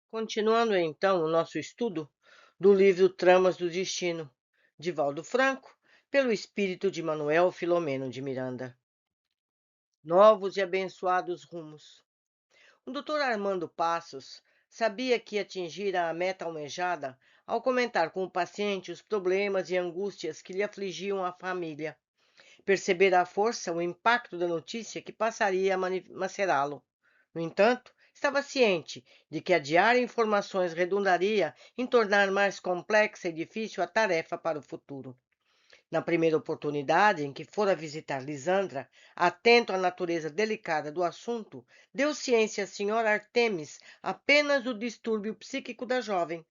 Continuando então o nosso estudo do livro Tramas do Destino, de Valdo Franco, pelo espírito de Manuel Filomeno de Miranda. Novos e abençoados rumos. O doutor Armando Passos sabia que atingira a meta almejada ao comentar com o paciente os problemas e angústias que lhe afligiam a família. Percebera a força, o impacto da notícia que passaria a macerá-lo. No entanto, estava ciente de que adiar informações redundaria em tornar mais complexa e difícil a tarefa para o futuro. Na primeira oportunidade em que fora visitar Lisandra, atento à natureza delicada do assunto, deu ciência à senhora Artemis apenas do distúrbio psíquico da jovem,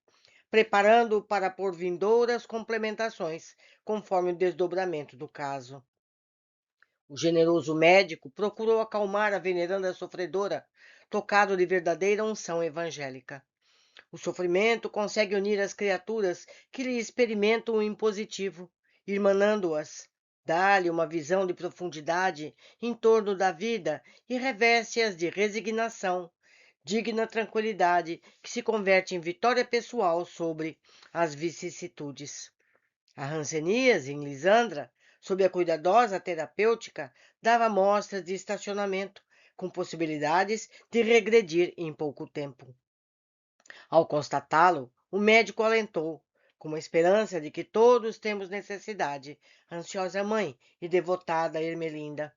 preparando-o para por vindouras complementações, conforme o desdobramento do caso. O generoso médico procurou acalmar a veneranda sofredora, tocado de verdadeira unção evangélica. O sofrimento consegue unir as criaturas que lhe experimentam o impositivo, irmanando-as, dá-lhe uma visão de profundidade em torno da vida e reveste-as de resignação, digna tranquilidade que se converte em vitória pessoal sobre as vicissitudes. A Hanseníase, em Lisandra, sob a cuidadosa terapêutica, dava mostras de estacionamento, com possibilidades de regredir em pouco tempo. Ao constatá-lo, o médico alentou, com a esperança de que todos temos necessidade, ansiosa mãe e devotada Ermelinda.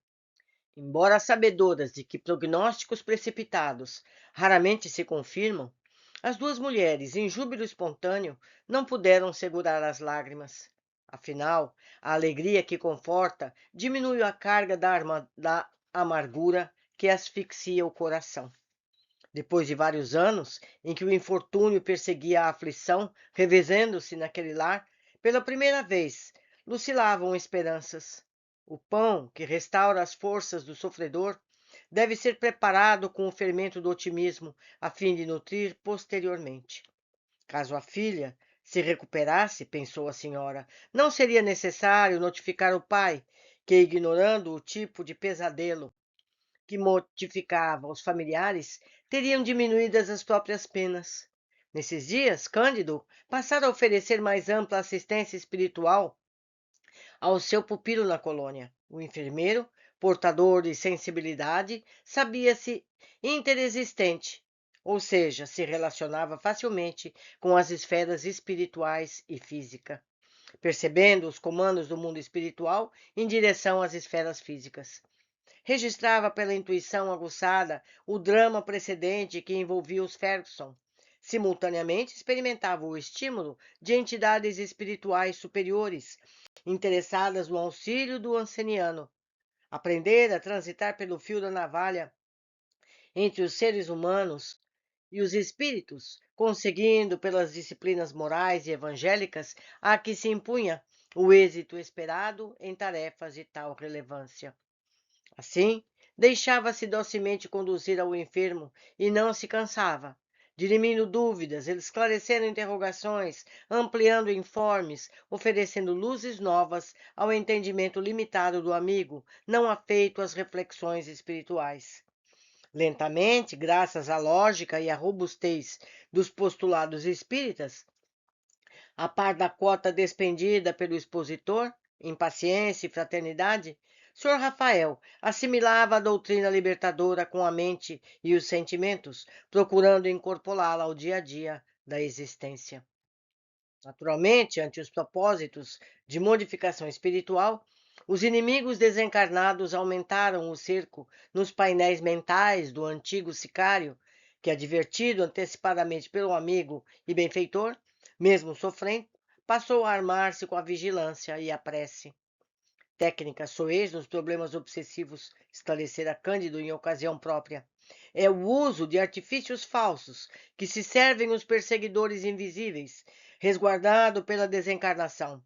Embora sabedoras de que prognósticos precipitados raramente se confirmam, as duas mulheres, em júbilo espontâneo, não puderam segurar as lágrimas. Afinal, a alegria que conforta diminui a carga da amargura que asfixia o coração. Depois de vários anos em que o infortúnio perseguia a aflição, revezando-se naquele lar, pela primeira vez lucilavam esperanças. O pão que restaura as forças do sofredor deve ser preparado com o fermento do otimismo, a fim de nutrir posteriormente. Caso a filha se recuperasse, pensou a senhora, não seria necessário notificar o pai, que, ignorando o tipo de pesadelo que mortificava os familiares, teriam diminuídas as próprias penas. Nesses dias, Cândido passara a oferecer mais ampla assistência espiritual ao seu pupilo na colônia. O enfermeiro, portador de sensibilidade, sabia-se interexistente, ou seja, se relacionava facilmente com as esferas espirituais e física, percebendo os comandos do mundo espiritual em direção às esferas físicas. Registrava pela intuição aguçada o drama precedente que envolvia os Ferguson. Simultaneamente, experimentava o estímulo de entidades espirituais superiores, interessadas no auxílio do anceniano. Aprender a transitar pelo fio da navalha entre os seres humanos e os espíritos, conseguindo, pelas disciplinas morais e evangélicas a que se impunha, o êxito esperado em tarefas de tal relevância. Assim, deixava-se docemente conduzir ao enfermo e não se cansava, dirimindo dúvidas, esclarecendo interrogações, ampliando informes, oferecendo luzes novas ao entendimento limitado do amigo, não afeito às reflexões espirituais. Lentamente, graças à lógica e à robustez dos postulados espíritas, a par da cota despendida pelo expositor, em paciência e fraternidade, Sr. Rafael assimilava a doutrina libertadora com a mente e os sentimentos, procurando incorporá-la ao dia a dia da existência. Naturalmente, ante os propósitos de modificação espiritual, os inimigos desencarnados aumentaram o cerco nos painéis mentais do antigo sicário, que, advertido antecipadamente pelo amigo e benfeitor, mesmo sofrendo, passou a armar-se com a vigilância e a prece. Técnica soez nos problemas obsessivos, esclarecera Cândido em ocasião própria. É o uso de artifícios falsos que se servem os perseguidores invisíveis, resguardado pela desencarnação.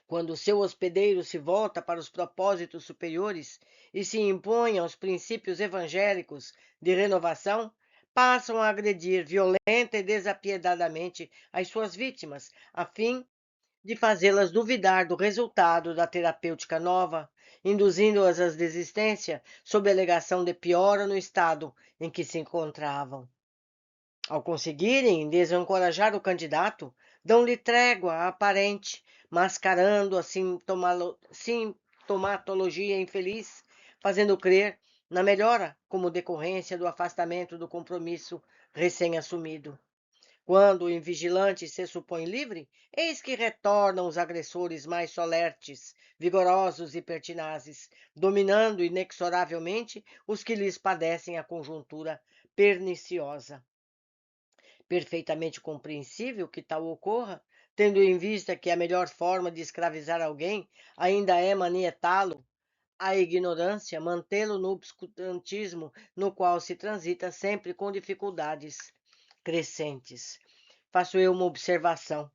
Quando o seu hospedeiro se volta para os propósitos superiores e se impõe aos princípios evangélicos de renovação, passam a agredir violenta e desapiedadamente as suas vítimas, a fim de fazê-las duvidar do resultado da terapêutica nova, induzindo-as à desistência sob a alegação de piora no estado em que se encontravam. Ao conseguirem desencorajar o candidato, dão-lhe trégua aparente, mascarando a sintomatologia infeliz, fazendo crer na melhora como decorrência do afastamento do compromisso recém-assumido. Quando o invigilante se supõe livre, eis que retornam os agressores mais solertes, vigorosos e pertinazes, dominando inexoravelmente os que lhes padecem a conjuntura perniciosa. Perfeitamente compreensível que tal ocorra, tendo em vista que a melhor forma de escravizar alguém ainda é manietá-lo à ignorância, mantê-lo no obscurantismo no qual se transita sempre com dificuldades crescentes. Faço eu uma observação.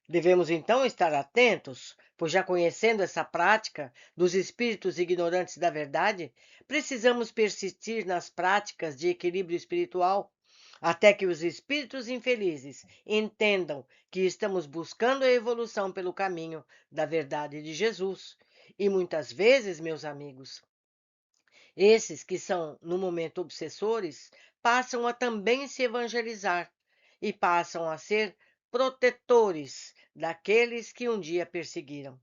Devemos então estar atentos, pois já conhecendo essa prática dos espíritos ignorantes da verdade, precisamos persistir nas práticas de equilíbrio espiritual, até que os espíritos infelizes entendam que estamos buscando a evolução pelo caminho da verdade de Jesus. E muitas vezes, meus amigos, esses que são, no momento, obsessores, passam a também se evangelizar e passam a ser protetores daqueles que um dia perseguiram.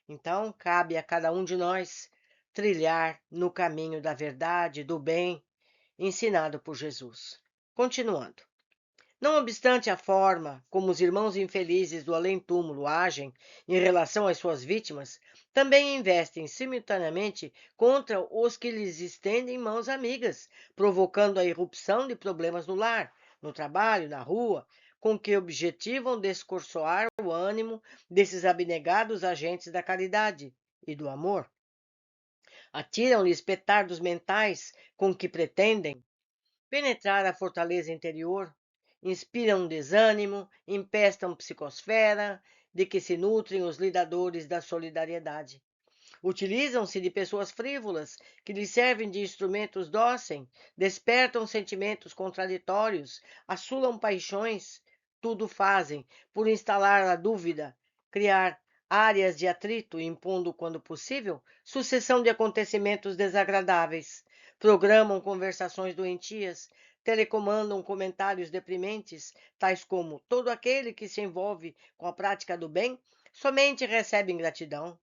Então, cabe a cada um de nós trilhar no caminho da verdade, do bem, ensinado por Jesus. Continuando. Não obstante a forma como os irmãos infelizes do além-túmulo agem em relação às suas vítimas, também investem simultaneamente contra os que lhes estendem mãos amigas, provocando a irrupção de problemas no lar, no trabalho, na rua, com que objetivam descorçoar o ânimo desses abnegados agentes da caridade e do amor. Atiram-lhes petardos mentais com que pretendem penetrar a fortaleza interior, inspiram desânimo, empestam psicosfera, de que se nutrem os lidadores da solidariedade. Utilizam-se de pessoas frívolas, que lhes servem de instrumentos dóceis, despertam sentimentos contraditórios, assulam paixões, tudo fazem por instalar a dúvida, criar áreas de atrito, impondo, quando possível, sucessão de acontecimentos desagradáveis, programam conversações doentias, telecomandam comentários deprimentes, tais como todo aquele que se envolve com a prática do bem somente recebe ingratidão.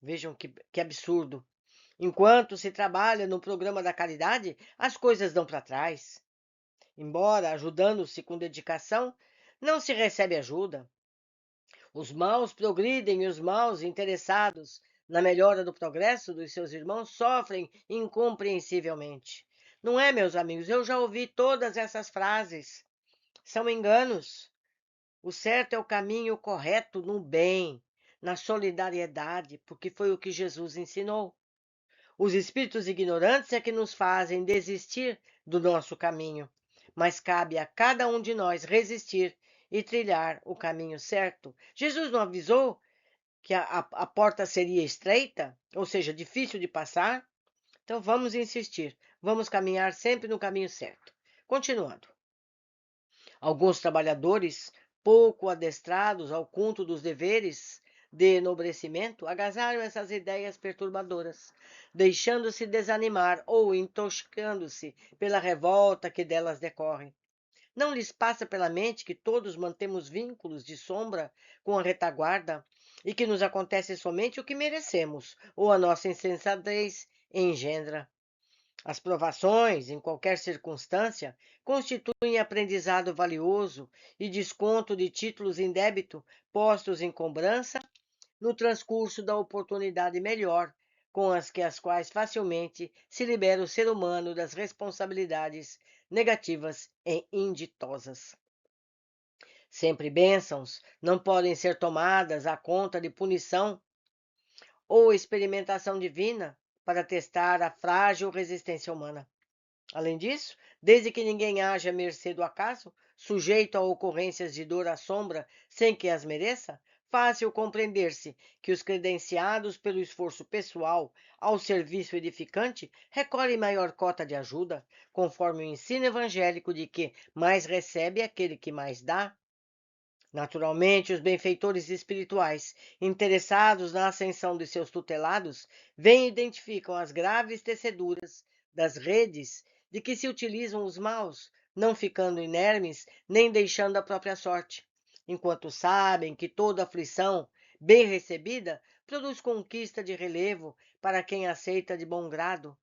Vejam que absurdo. Enquanto se trabalha no programa da caridade, as coisas dão para trás. Embora ajudando-se com dedicação, não se recebe ajuda. Os maus progridem e os maus interessados na melhora do progresso dos seus irmãos sofrem incompreensivelmente. Não é, meus amigos? Eu já ouvi todas essas frases. São enganos. O certo é o caminho correto no bem, na solidariedade, porque foi o que Jesus ensinou. Os espíritos ignorantes é que nos fazem desistir do nosso caminho, mas cabe a cada um de nós resistir e trilhar o caminho certo. Jesus não avisou que a porta seria estreita, ou seja, difícil de passar? Então vamos insistir, vamos caminhar sempre no caminho certo. Continuando. Alguns trabalhadores, pouco adestrados ao culto dos deveres de enobrecimento, agasalham essas ideias perturbadoras, deixando-se desanimar ou intoxicando-se pela revolta que delas decorre. Não lhes passa pela mente que todos mantemos vínculos de sombra com a retaguarda e que nos acontece somente o que merecemos ou a nossa insensatez engendra. As provações, em qualquer circunstância, constituem aprendizado valioso e desconto de títulos em débito postos em cobrança no transcurso da oportunidade melhor, com as quais facilmente se libera o ser humano das responsabilidades negativas e inditosas. Sempre bênçãos não podem ser tomadas à conta de punição ou experimentação divina para testar a frágil resistência humana. Além disso, desde que ninguém haja à mercê do acaso, sujeito a ocorrências de dor à sombra sem que as mereça, fácil compreender-se que os credenciados pelo esforço pessoal ao serviço edificante recolhem maior cota de ajuda, conforme o ensino evangélico de que mais recebe aquele que mais dá. Naturalmente, os benfeitores espirituais, interessados na ascensão de seus tutelados, veem e identificam as graves teceduras das redes de que se utilizam os maus não ficando inermes nem deixando a própria sorte, enquanto sabem que toda aflição, bem recebida, produz conquista de relevo para quem aceita de bom grado.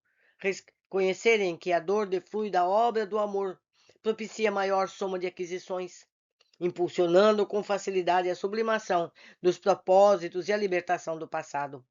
Conhecerem que a dor deflui da obra do amor, propicia maior soma de aquisições, impulsionando com facilidade a sublimação dos propósitos e a libertação do passado.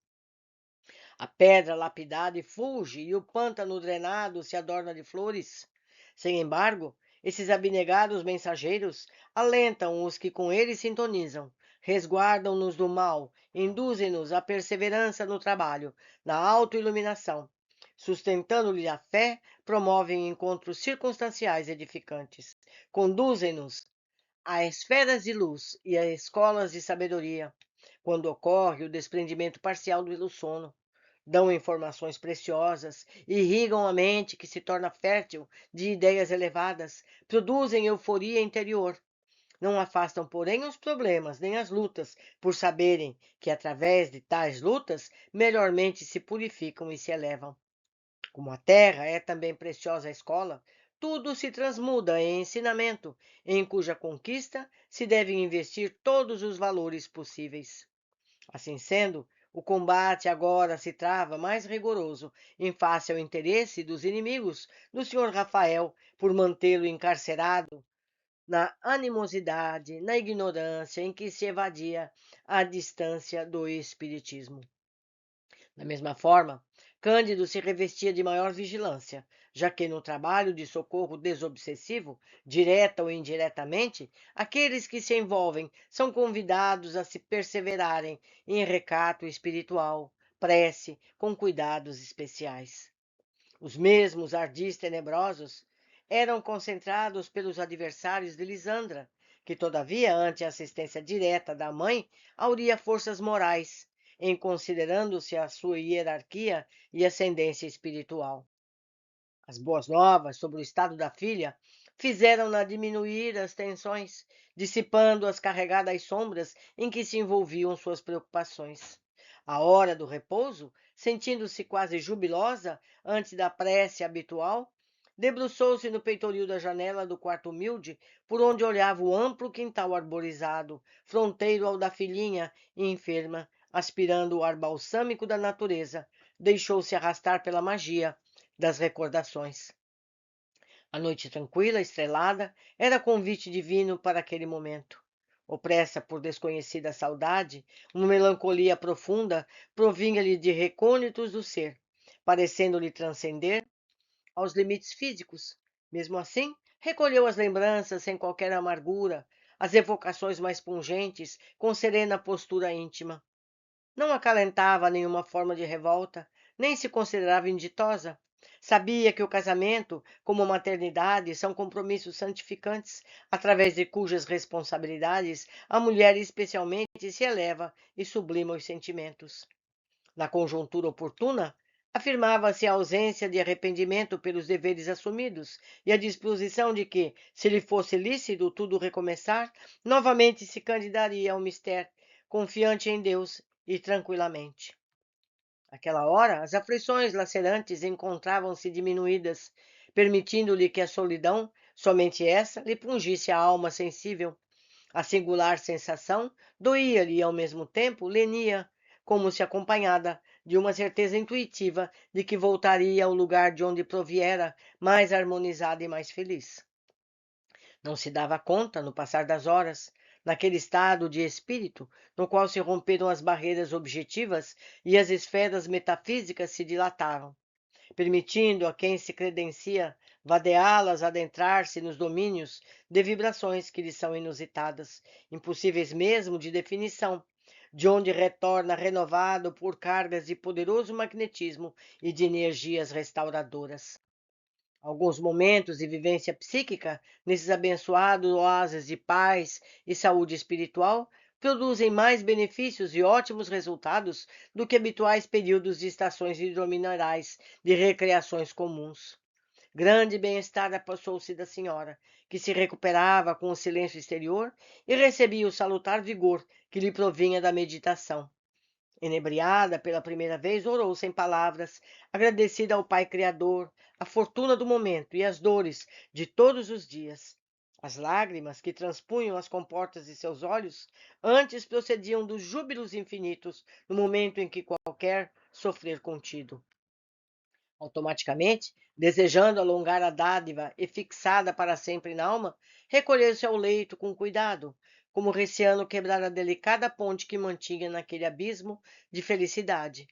A pedra lapidada fulge e o pântano drenado se adorna de flores. Sem embargo, esses abnegados mensageiros alentam os que com eles sintonizam, resguardam-nos do mal, induzem-nos à perseverança no trabalho, na autoiluminação. Sustentando-lhe a fé, promovem encontros circunstanciais edificantes. Conduzem-nos a esferas de luz e a escolas de sabedoria, quando ocorre o desprendimento parcial do sono. Dão informações preciosas, irrigam a mente que se torna fértil de ideias elevadas, produzem euforia interior. Não afastam, porém, os problemas nem as lutas, por saberem que, através de tais lutas, melhormente se purificam e se elevam. Como a terra é também preciosa escola, tudo se transmuda em ensinamento, em cuja conquista se devem investir todos os valores possíveis. Assim sendo, o combate agora se trava mais rigoroso em face ao interesse dos inimigos do Sr. Rafael por mantê-lo encarcerado na animosidade, na ignorância em que se evadia a distância do espiritismo. Da mesma forma, Cândido se revestia de maior vigilância, já que no trabalho de socorro desobsessivo, direta ou indiretamente, aqueles que se envolvem são convidados a se perseverarem em recato espiritual, prece, com cuidados especiais. Os mesmos ardis tenebrosos eram concentrados pelos adversários de Lisandra, que, todavia, ante a assistência direta da mãe, auria forças morais, em considerando-se a sua hierarquia e ascendência espiritual. As boas novas sobre o estado da filha fizeram-na diminuir as tensões, dissipando as carregadas sombras em que se envolviam suas preocupações. À hora do repouso, sentindo-se quase jubilosa antes da prece habitual, debruçou-se no peitoril da janela do quarto humilde, por onde olhava o amplo quintal arborizado, fronteiro ao da filhinha, enferma, aspirando o ar balsâmico da natureza, deixou-se arrastar pela magia das recordações. A noite tranquila, estrelada, era convite divino para aquele momento. Opressa por desconhecida saudade, uma melancolia profunda provinha-lhe de recônitos do ser, parecendo-lhe transcender aos limites físicos. Mesmo assim, recolheu as lembranças sem qualquer amargura, as evocações mais pungentes, com serena postura íntima. Não acalentava nenhuma forma de revolta, nem se considerava inditosa. Sabia que o casamento, como a maternidade, são compromissos santificantes, através de cujas responsabilidades a mulher especialmente se eleva e sublima os sentimentos. Na conjuntura oportuna, afirmava-se a ausência de arrependimento pelos deveres assumidos e a disposição de que, se lhe fosse lícito tudo recomeçar, novamente se candidaria ao mistério, confiante em Deus e tranquilamente. Naquela hora, as aflições lacerantes encontravam-se diminuídas, permitindo-lhe que a solidão, somente essa, lhe pungisse a alma sensível. A singular sensação doía-lhe e, ao mesmo tempo, lenia, como se acompanhada de uma certeza intuitiva de que voltaria ao lugar de onde proviera, mais harmonizada e mais feliz. Não se dava conta, no passar das horas, naquele estado de espírito no qual se romperam as barreiras objetivas e as esferas metafísicas se dilatavam, permitindo a quem se credencia vadeá-las adentrar-se nos domínios de vibrações que lhes são inusitadas, impossíveis mesmo de definição, de onde retorna renovado por cargas de poderoso magnetismo e de energias restauradoras. Alguns momentos de vivência psíquica, nesses abençoados oásis de paz e saúde espiritual, produzem mais benefícios e ótimos resultados do que habituais períodos de estações hidrominerais de recreações comuns. Grande bem-estar apossou-se da senhora, que se recuperava com o silêncio exterior e recebia o salutar vigor que lhe provinha da meditação. Enebriada pela primeira vez, orou sem palavras, agradecida ao Pai Criador, a fortuna do momento e as dores de todos os dias. As lágrimas que transpunham as comportas de seus olhos antes procediam dos júbilos infinitos no momento em que qualquer sofrer contido. Automaticamente, desejando alongar a dádiva e fixada para sempre na alma, recolheu-se ao leito com cuidado, como receando quebrar a delicada ponte que mantinha naquele abismo de felicidade.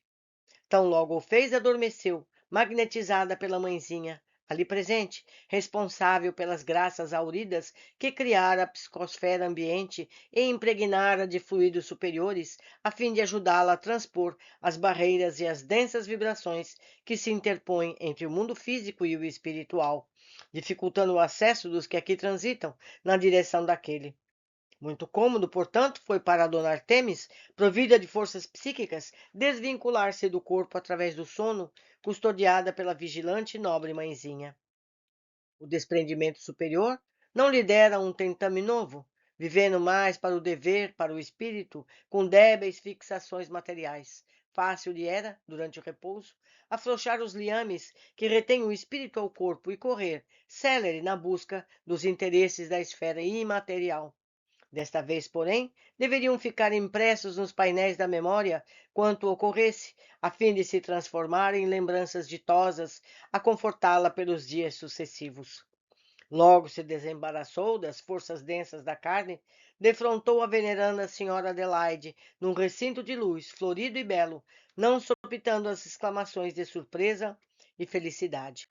Tão logo o fez, adormeceu, magnetizada pela mãezinha, ali presente, responsável pelas graças auridas que criara a psicosfera ambiente e impregnara de fluidos superiores, a fim de ajudá-la a transpor as barreiras e as densas vibrações que se interpõem entre o mundo físico e o espiritual, dificultando o acesso dos que aqui transitam na direção daquele. Muito cômodo, portanto, foi para dona Artemis, provida de forças psíquicas, desvincular-se do corpo através do sono, custodiada pela vigilante e nobre mãezinha. O desprendimento superior não lhe dera um tentame novo, vivendo mais para o dever, para o espírito, com débeis fixações materiais. Fácil lhe era, durante o repouso, afrouxar os liames que retêm o espírito ao corpo e correr, célere, na busca dos interesses da esfera imaterial. Desta vez, porém, deveriam ficar impressos nos painéis da memória quanto ocorresse, a fim de se transformar em lembranças ditosas a confortá-la pelos dias sucessivos. Logo se desembaraçou das forças densas da carne, defrontou a veneranda senhora Adelaide num recinto de luz, florido e belo, não sopitando as exclamações de surpresa e felicidade.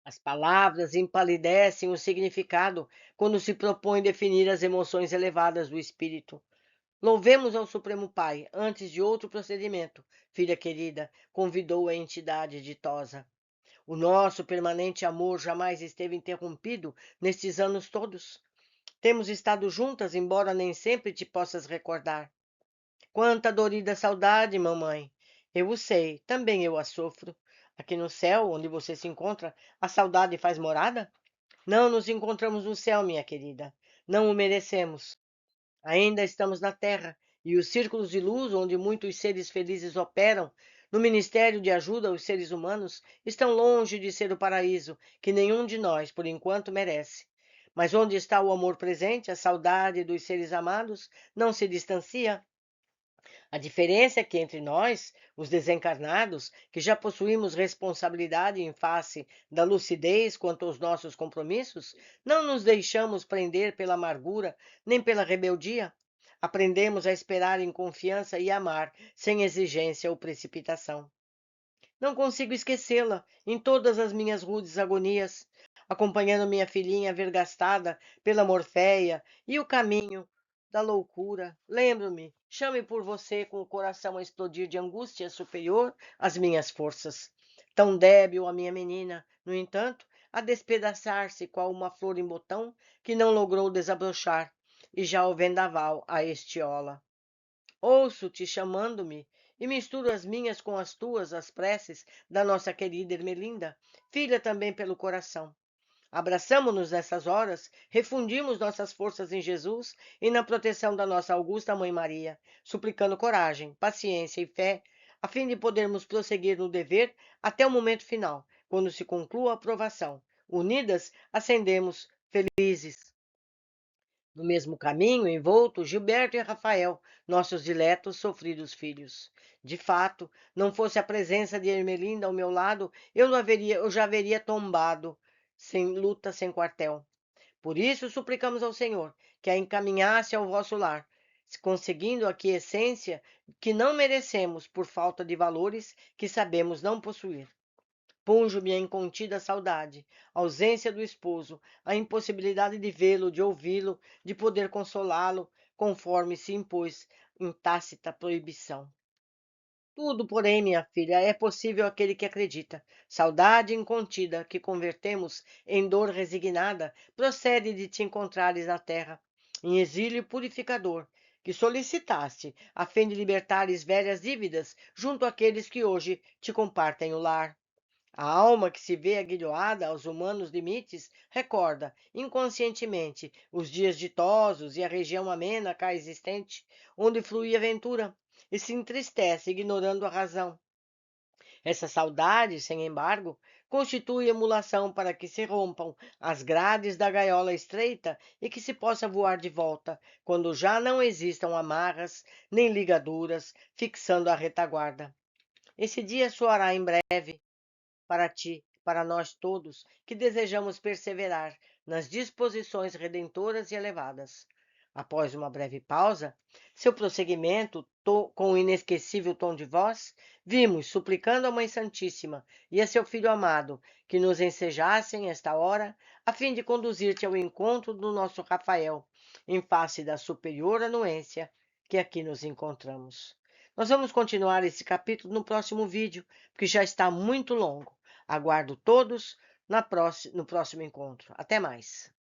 As palavras empalidecem o significado quando se propõe definir as emoções elevadas do espírito. Louvemos ao Supremo Pai, antes de outro procedimento, filha querida, convidou a entidade ditosa. O nosso permanente amor jamais esteve interrompido nestes anos todos. Temos estado juntas, embora nem sempre te possas recordar. Quanta dorida saudade, mamãe! Eu o sei, também eu a sofro. Aqui no céu, onde você se encontra, a saudade faz morada? Não nos encontramos no céu, minha querida. Não o merecemos. Ainda estamos na terra, e os círculos de luz onde muitos seres felizes operam, no ministério de ajuda aos seres humanos, estão longe de ser o paraíso que nenhum de nós, por enquanto, merece. Mas onde está o amor presente, a saudade dos seres amados, não se distancia. A diferença é que entre nós, os desencarnados, que já possuímos responsabilidade em face da lucidez quanto aos nossos compromissos, não nos deixamos prender pela amargura nem pela rebeldia. Aprendemos a esperar em confiança e amar sem exigência ou precipitação. Não consigo esquecê-la em todas as minhas rudes agonias, acompanhando minha filhinha vergastada pela morféia e o caminho da loucura. Lembro-me, chame por você com o coração a explodir de angústia superior às minhas forças. Tão débil a minha menina, no entanto, a despedaçar-se qual uma flor em botão que não logrou desabrochar, e já o vendaval a estiola. Ouço-te chamando-me e misturo as minhas com as tuas, as preces da nossa querida Ermelinda, filha também pelo coração. Abraçamo-nos nessas horas, refundimos nossas forças em Jesus e na proteção da nossa augusta Mãe Maria, suplicando coragem, paciência e fé, a fim de podermos prosseguir no dever até o momento final, quando se conclua a aprovação. Unidas, ascendemos felizes. No mesmo caminho, envolto, Gilberto e Rafael, nossos diletos, sofridos filhos. De fato, não fosse a presença de Ermelinda ao meu lado, eu já haveria tombado, sem luta, sem quartel. Por isso, suplicamos ao Senhor que a encaminhasse ao vosso lar, conseguindo a quiescência que não merecemos por falta de valores que sabemos não possuir. Punjo-me a incontida saudade, a ausência do esposo, a impossibilidade de vê-lo, de ouvi-lo, de poder consolá-lo, conforme se impôs em tácita proibição. Tudo, porém, minha filha, é possível àquele que acredita. Saudade incontida, que convertemos em dor resignada, procede de te encontrares na terra, em exílio purificador, que solicitaste, a fim de libertares velhas dívidas junto àqueles que hoje te compartem o lar. A alma que se vê aguilhoada aos humanos limites recorda, inconscientemente, os dias ditosos e a região amena cá existente, onde fluía a ventura, e se entristece, ignorando a razão. Essa saudade, sem embargo, constitui emulação para que se rompam as grades da gaiola estreita e que se possa voar de volta, quando já não existam amarras nem ligaduras fixando a retaguarda. Esse dia soará em breve para ti, para nós todos, que desejamos perseverar nas disposições redentoras e elevadas. Após uma breve pausa, seu prosseguimento, com o inesquecível tom de voz, vimos, suplicando a Mãe Santíssima e a seu Filho amado, que nos ensejassem esta hora, a fim de conduzir-te ao encontro do nosso Rafael, em face da superior anuência que aqui nos encontramos. Nós vamos continuar esse capítulo no próximo vídeo, porque já está muito longo. Aguardo todos no próximo encontro. Até mais!